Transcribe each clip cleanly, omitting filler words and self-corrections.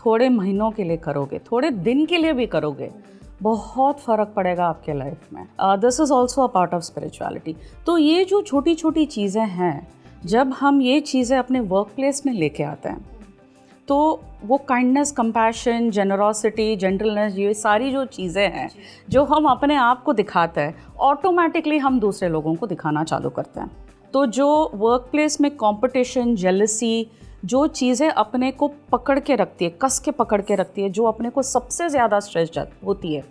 थोड़े महीनों के लिए करोगे, थोड़े दिन के लिए भी करोगे, बहुत फ़र्क पड़ेगा आपके लाइफ में। This is also a part of spirituality. तो ये जो छोटी छोटी चीज़ें हैं, जब हम ये चीज़ें अपने वर्क प्लेस में लेके आते हैं, तो वो काइंडनेस, कंपैशन, जेनरोसिटी, जेंटलनेस, ये सारी जो चीज़ें हैं जो हम अपने आप को दिखाते हैं, ऑटोमेटिकली हम दूसरे लोगों को दिखाना चालू करते हैं। तो जो वर्क प्लेस में कंपटीशन, जेलसी, जो चीज़ें अपने को पकड़ के रखती है, कस के पकड़ के रखती है, जो अपने को सबसे ज़्यादा स्ट्रेस होती है,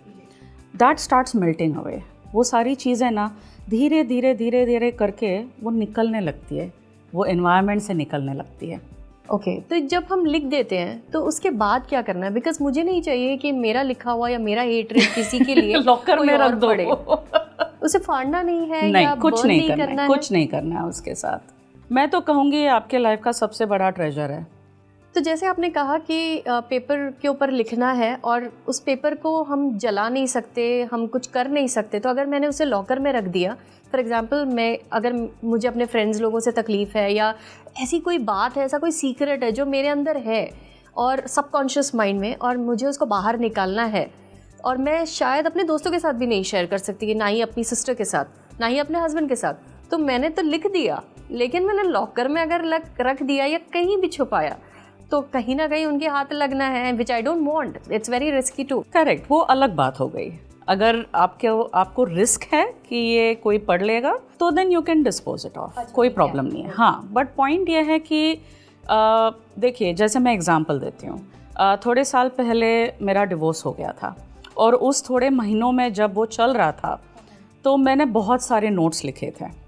दैट स्टार्ट्स मेल्टिंग अवे। वो सारी चीज़ें ना धीरे धीरे धीरे धीरे करके वो निकलने लगती है, वो एनवायरनमेंट से निकलने लगती है। ओके, तो जब हम लिख देते हैं तो उसके बाद क्या करना है? बिकॉज मुझे नहीं चाहिए कि मेरा लिखा हुआ या मेरा हेटरेट किसी के लिए लॉकर में रख दो। उसे फाड़ना नहीं है नहीं, या कुछ नहीं करना है, है। कुछ नहीं करना है उसके साथ। मैं तो कहूँगी ये आपके लाइफ का सबसे बड़ा ट्रेजर है। तो जैसे आपने कहा कि पेपर के ऊपर लिखना है और उस पेपर को हम जला नहीं सकते, हम कुछ कर नहीं सकते, तो अगर मैंने उसे लॉकर में रख दिया, फॉर एग्जांपल अगर मुझे अपने फ्रेंड्स लोगों से तकलीफ़ है या ऐसी कोई बात है, ऐसा कोई सीक्रेट है जो मेरे अंदर है और सबकॉन्शियस माइंड में, और मुझे उसको बाहर निकालना है, और मैं शायद अपने दोस्तों के साथ भी नहीं शेयर कर सकती, कि ना ही अपनी सिस्टर के साथ, ना ही अपने हस्बैंड के साथ, तो मैंने तो लिख दिया, लेकिन मैंने लॉकर में अगर रख दिया या कहीं भी छुपाया, तो कहीं ना कहीं उनके हाथ लगना है, which I don't want. It's very risky too. Correct, वो अलग बात हो गई। अगर आपको रिस्क है कि ये कोई पढ़ लेगा, तो then you can dispose it off, कोई प्रॉब्लम नहीं है। हाँ, बट पॉइंट ये है कि देखिए, जैसे मैं एग्जांपल देती हूँ, थोड़े साल पहले मेरा डिवोर्स हो गया था, और उस थोड़े महीनों में जब वो चल रहा था, तो मैंने बहुत सारे नोट्स लिखे थे।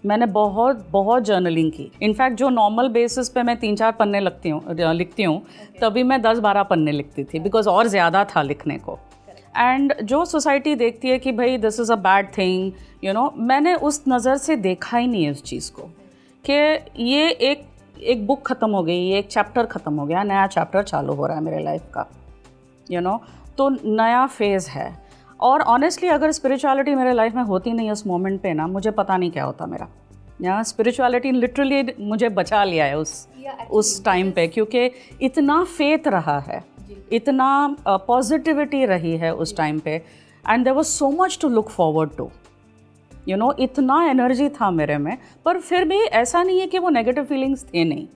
मैंने बहुत जर्नलिंग की। इनफैक्ट जो नॉर्मल बेसिस पे मैं 3-4 पन्ने लिखती हूँ, तभी मैं 10-12 पन्ने लिखती थी, बिकॉज और ज़्यादा था लिखने को। एंड जो सोसाइटी देखती है कि भाई this is a bad thing, you know, मैंने उस नज़र से देखा ही नहीं है उस चीज़ को, कि ये एक बुक ख़त्म हो गई, ये एक चैप्टर ख़त्म हो गया, नया चैप्टर चालू हो रहा है मेरे लाइफ का, यू नो, तो नया फेज़ है। और ऑनेस्टली अगर स्पिरिचुअलिटी मेरे लाइफ में होती नहीं उस मोमेंट पे ना, मुझे पता नहीं क्या होता मेरा। यहाँ स्पिरिचुअलिटी लिटरली मुझे बचा लिया है उस टाइम पे, क्योंकि इतना फेथ रहा है, इतना पॉजिटिविटी रही है उस टाइम पे, and there was so much to look forward to, you know, इतना एनर्जी था मेरे में। पर फिर भी ऐसा नहीं है कि वो नेगेटिव फीलिंग्स थे नहीं,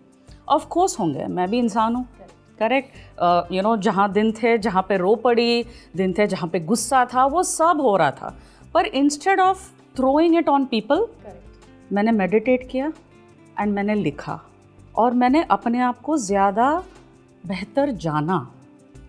ऑफ कोर्स होंगे, मैं भी इंसान हूँ। करेक्ट, यू नो, जहाँ दिन थे जहाँ पे रो पड़ी, दिन थे जहाँ पे गुस्सा था, वो सब हो रहा था। पर instead of throwing it on people, मैंने मेडिटेट किया एंड मैंने लिखा, और मैंने अपने आप को ज़्यादा बेहतर जाना।